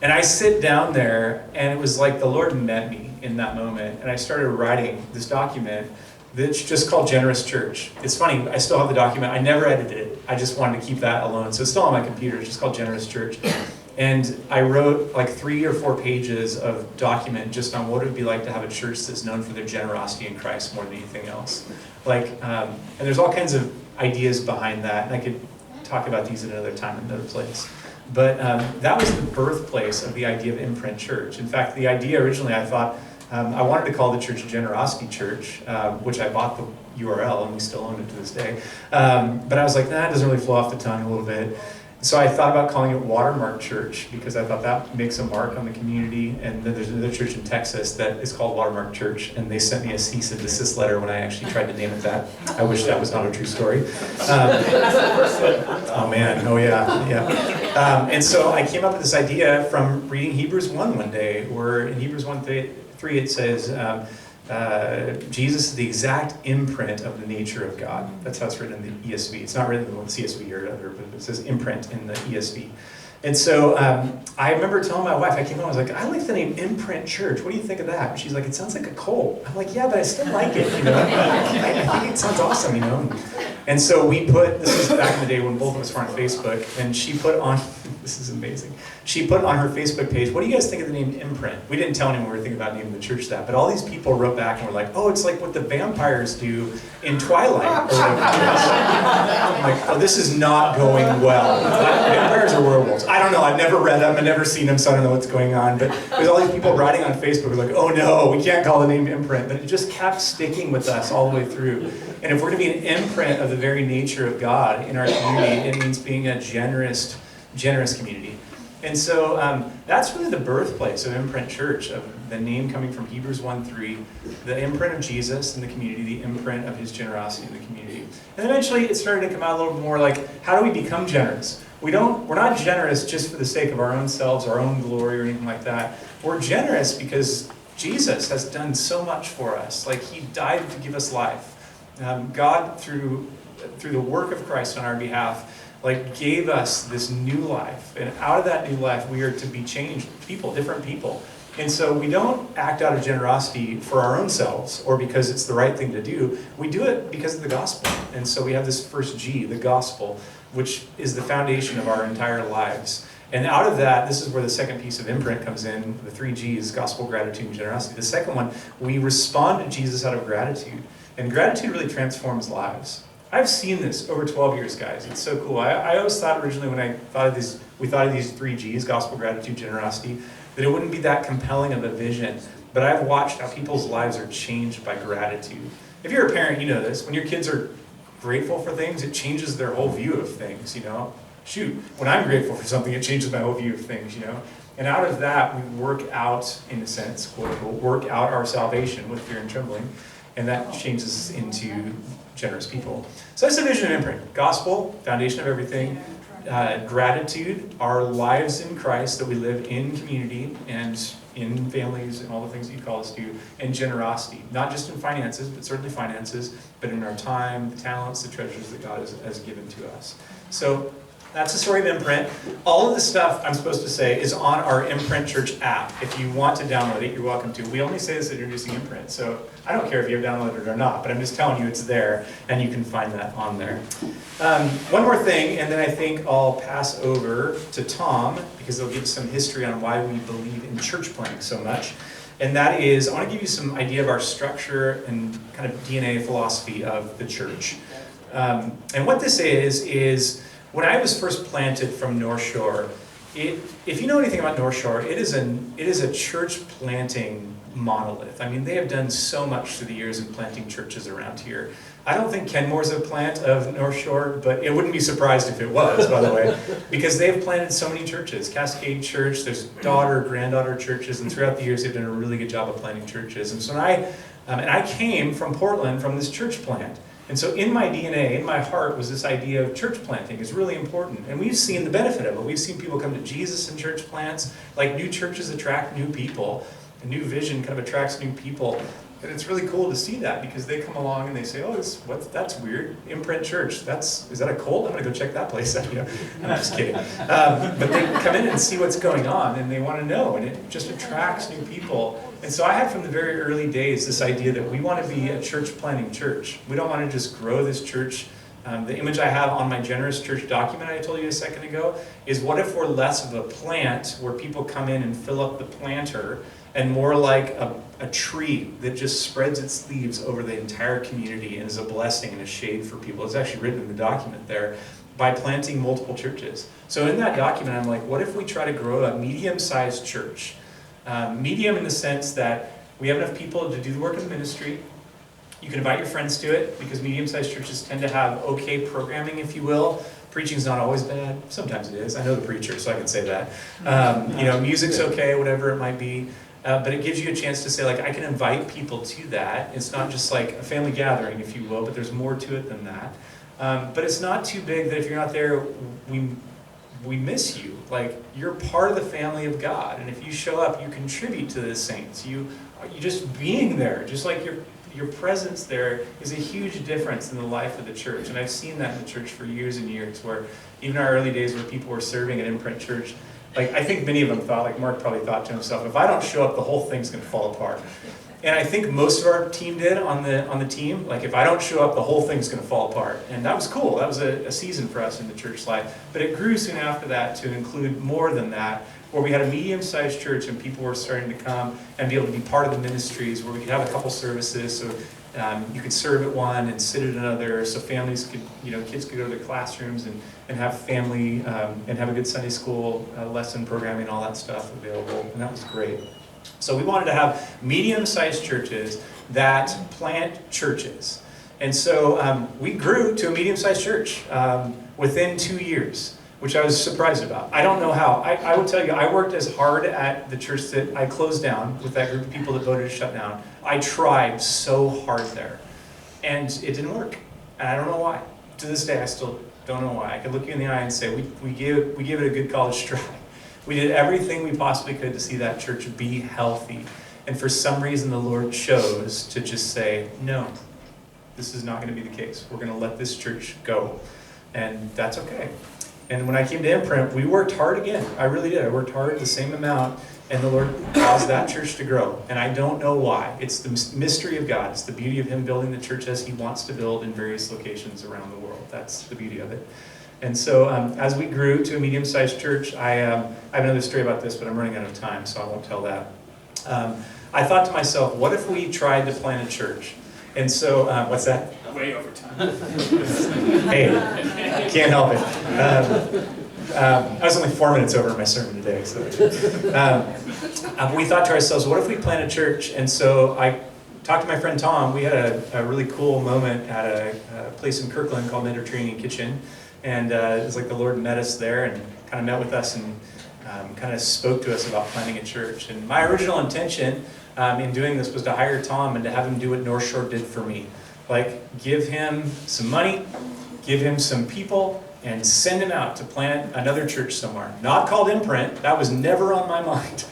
And I sit down there, and it was like the Lord met me in that moment, and I started writing this document that's just called Generous Church. It's funny, I still have the document. I never edited it. I just wanted to keep that alone. So it's still on my computer. It's just called Generous Church. And I wrote like 3 or 4 pages of document just on what it would be like to have a church that's known for their generosity in Christ more than anything else. And there's all kinds of ideas behind that, and I could talk about these at another time, another place. But that was the birthplace of the idea of Imprint Church. In fact, the idea originally, I thought, I wanted to call the church Generosity Church, which I bought the URL, and we still own it to this day. But I was like, nah, it doesn't really flow off the tongue a little bit. So I thought about calling it Watermark Church, because I thought that makes a mark on the community. And then there's another church in Texas that is called Watermark Church, and they sent me a cease and desist letter when I actually tried to name it that. I wish that was not a true story. Oh man, oh yeah. And so I came up with this idea from reading Hebrews 1 one day, where in Hebrews 1:3 it says, Jesus is the exact imprint of the nature of God. That's how it's written in the ESV. It's not written in the CSV or other, but it says imprint in the ESV. And so I remember telling my wife, I came home, I was like, I like the name Imprint Church. What do you think of that? And she's like, it sounds like a cult. I'm like, yeah, but I still like it, you know. I think it sounds awesome, you know. And so we put, this was back in the day when both of us were on Facebook, and she put on, this is amazing, she put on her Facebook page, what do you guys think of the name Imprint? We didn't tell anyone we were thinking about naming the church that, but all these people wrote back and were like, oh, it's like what the vampires do in Twilight. Or whatever. I'm like, oh, this is not going well. Vampires or werewolves? I don't know, I've never read them, I've never seen them, so I don't know what's going on, but there's all these people writing on Facebook who are like, oh no, we can't call the name Imprint, but it just kept sticking with us all the way through. And if we're going to be an imprint of the very nature of God in our community, it means being a generous community. And so that's really the birthplace of Imprint Church, of the name coming from Hebrews 1:3, the imprint of Jesus in the community, the imprint of his generosity in the community. And eventually it started to come out a little more like, how do we become generous? We're not generous just for the sake of our own selves, our own glory, or anything like that. We're generous because Jesus has done so much for us. Like, he died to give us life. God, through the work of Christ on our behalf, gave us this new life. And out of that new life, we are to be changed people, different people. And so we don't act out of generosity for our own selves or because it's the right thing to do. We do it because of the gospel. And so we have this first G, the gospel, which is the foundation of our entire lives. And out of that, this is where the second piece of Imprint comes in, the 3 Gs, gospel, gratitude, and generosity. The second one, we respond to Jesus out of gratitude. And gratitude really transforms lives. I've seen this over 12 years, guys. It's so cool. I always thought originally when we thought of these 3 Gs, gospel, gratitude, generosity, that it wouldn't be that compelling of a vision. But I've watched how people's lives are changed by gratitude. If you're a parent, you know this. When your kids are grateful for things, it changes their whole view of things, you know. Shoot, when I'm grateful for something, it changes my whole view of things, you know. And out of that, we work out, in a sense, quote unquote, work out our salvation with fear and trembling. And that changes us into generous people. So that's the vision of Imprint. Gospel, foundation of everything. Gratitude, our lives in Christ, that we live in community and in families and all the things that you call us to. And generosity, not just in finances, but certainly finances, but in our time, the talents, the treasures that God has given to us. So that's the story of Imprint. All of the stuff I'm supposed to say is on our Imprint Church app. If you want to download it, you're welcome to. We only say this at introducing Imprint, so I don't care if you've downloaded it or not, but I'm just telling you it's there, and you can find that on there. One more thing, and then I think I'll pass over to Tom, because he'll give some history on why we believe in church planting so much. And that is, I want to give you some idea of our structure and kind of DNA philosophy of the church. And what this is when I was first planted from North Shore, if you know anything about North Shore, it is a church planting monolith. I mean, they have done so much through the years in planting churches around here. I don't think Kenmore's a plant of North Shore, but it wouldn't be surprised if it was, by the way, because they've planted so many churches. Cascade Church, there's daughter, granddaughter churches, and throughout the years they've done a really good job of planting churches. And so I came from Portland from this church plant. And so in my DNA, in my heart, was this idea of church planting is really important. And we've seen the benefit of it. We've seen people come to Jesus in church plants. Like, new churches attract new people. A new vision kind of attracts new people. And it's really cool to see that because they come along and they say, oh, that's weird. Imprint Church, is that a cult? I'm going to go check that place out. I'm just kidding. But they come in and see what's going on and they want to know, and it just attracts new people. And so I had from the very early days this idea that we want to be a church planting church. We don't want to just grow this church. The image I have on my Generous Church document I told you a second ago is what if we're less of a plant where people come in and fill up the planter and more like a tree that just spreads its leaves over the entire community and is a blessing and a shade for people. It's actually written in the document there, by planting multiple churches. So in that document, I'm like, what if we try to grow a medium-sized church? Medium in the sense that we have enough people to do the work of the ministry. You can invite your friends to it, because medium-sized churches tend to have okay programming, if you will. Preaching's not always bad. Sometimes it is. I know the preacher, so I can say that. Music's okay, whatever it might be. But it gives you a chance to say, like, I can invite people to that. It's not just like a family gathering, if you will, but there's more to it than that. But it's not too big that if you're not there, we miss you. Like, you're part of the family of God. And if you show up, you contribute to the saints. You just being there, just like your presence there is a huge difference in the life of the church. And I've seen that in the church for years and years, where even our early days where people were serving at Imprint Church, like, I think many of them thought, like Mark probably thought to himself, if I don't show up, the whole thing's going to fall apart. And I think most of our team did on the team. Like, if I don't show up, the whole thing's going to fall apart. And that was cool. That was a season for us in the church life. But it grew soon after that to include more than that, where we had a medium-sized church and people were starting to come and be able to be part of the ministries, where we could have a couple services. So you could serve at one and sit at another. So families could, kids could go to their classrooms and have family and have a good Sunday school lesson programming, all that stuff available. And that was great. So we wanted to have medium-sized churches that plant churches. And so we grew to a medium-sized church within 2 years, which I was surprised about. I don't know how. I will tell you, I worked as hard at the church that I closed down with that group of people that voted to shut down. I tried so hard there, and it didn't work. And I don't know why. To this day, I still don't know why. I could look you in the eye and say, we gave it a good college try. We did everything we possibly could to see that church be healthy. And for some reason, the Lord chose to just say, no, this is not going to be the case. We're going to let this church go. And that's okay. And when I came to Imprint, we worked hard again. I really did. I worked hard the same amount, and the Lord caused that church to grow. And I don't know why. It's the mystery of God. It's the beauty of Him building the church as He wants to build in various locations around the world. That's the beauty of it. And so as we grew to a medium-sized church, I have another story about this, but I'm running out of time, so I won't tell that. I thought to myself, what if we tried to plant a church? And so, what's that? Way over time. Hey, can't help it. I was only 4 minutes over my sermon today. So we thought to ourselves, what if we plant a church? And so I talked to my friend Tom. We had a really cool moment at a place in Kirkland called Mediterranean Kitchen. And it was like the Lord met us there and kind of met with us and kind of spoke to us about planting a church. And my original intention in doing this was to hire Tom and to have him do what North Shore did for me. Like, give him some money, give him some people, and send him out to plant another church somewhere. Not called Imprint, that was never on my mind,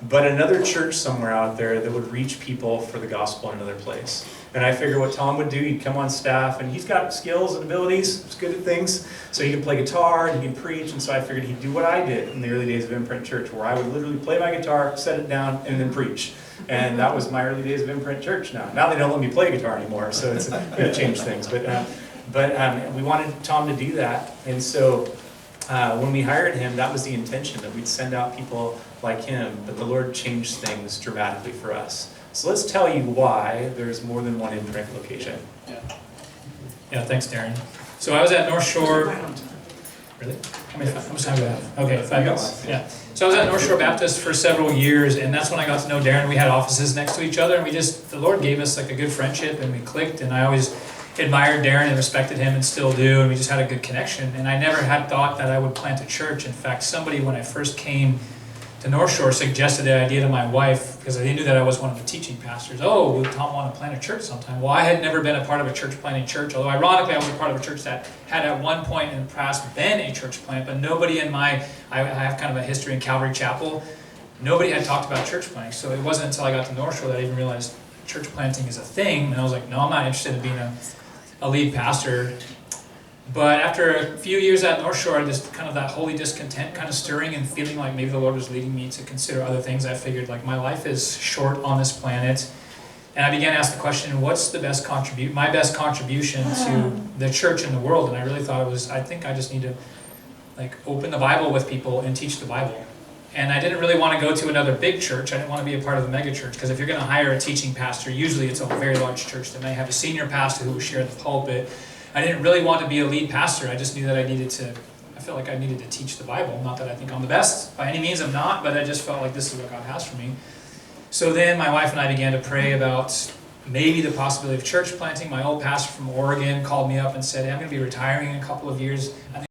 but another church somewhere out there that would reach people for the gospel in another place. And I figured what Tom would do, he'd come on staff, and he's got skills and abilities, he's good at things, so he can play guitar and he can preach, and so I figured he'd do what I did in the early days of Imprint Church, where I would literally play my guitar, set it down, and then preach. And that was my early days of Imprint Church now. Now they don't let me play guitar anymore, so it's going to change things. But we wanted Tom to do that, and so when we hired him, that was the intention, that we'd send out people like him, but the Lord changed things dramatically for us. So let's tell you why there's more than one Imprint location. Yeah, thanks, Darren. So I was at North Shore. Really? How much time do we have? Okay, 5 minutes. Yeah. So I was at North Shore Baptist for several years, and that's when I got to know Darren. We had offices next to each other, and the Lord gave us like a good friendship, and we clicked, and I always admired Darren and respected him and still do, and we just had a good connection. And I never had thought that I would plant a church. In fact, somebody, when I first came to North Shore, suggested the idea to my wife, because they knew that I was one of the teaching pastors. Oh, would Tom want to plant a church sometime? Well, I had never been a part of a church planting church, although ironically I was a part of a church that had at one point in the past been a church plant, but nobody I have kind of a history in Calvary Chapel, nobody had talked about church planting. So it wasn't until I got to North Shore that I even realized church planting is a thing. And I was like, no, I'm not interested in being a lead pastor. But after a few years at North Shore, just kind of that holy discontent kind of stirring and feeling like maybe the Lord was leading me to consider other things, I figured like my life is short on this planet. And I began to ask the question, what's the best my best contribution to the church and the world? And I really thought I think I just need to like open the Bible with people and teach the Bible. And I didn't really want to go to another big church. I didn't want to be a part of a mega church, because if you're going to hire a teaching pastor, usually it's a very large church that may have a senior pastor who will share the pulpit. I didn't really want to be a lead pastor. I just knew that I felt like I needed to teach the Bible. Not that I think I'm the best. By any means, I'm not, but I just felt like this is what God has for me. So then my wife and I began to pray about maybe the possibility of church planting. My old pastor from Oregon called me up and said, hey, I'm going to be retiring in a couple of years. I think